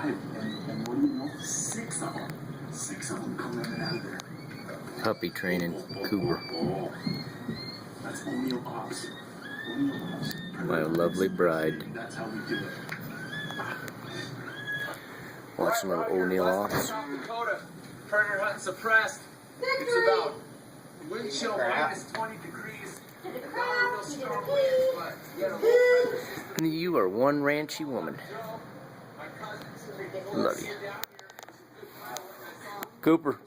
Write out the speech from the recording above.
And what do you know? Six of them come running out of there. Puppy training, Cooper. That's O'Neill Ops. My lovely bride. That's how we do it. Want some little O'Neill Ops? Dakota, predator hunt suppressed. It's about wind chill minus 20 degrees. And not a real strong wind, but yet a low pressure system. You are one ranchy woman. Love you. Cooper.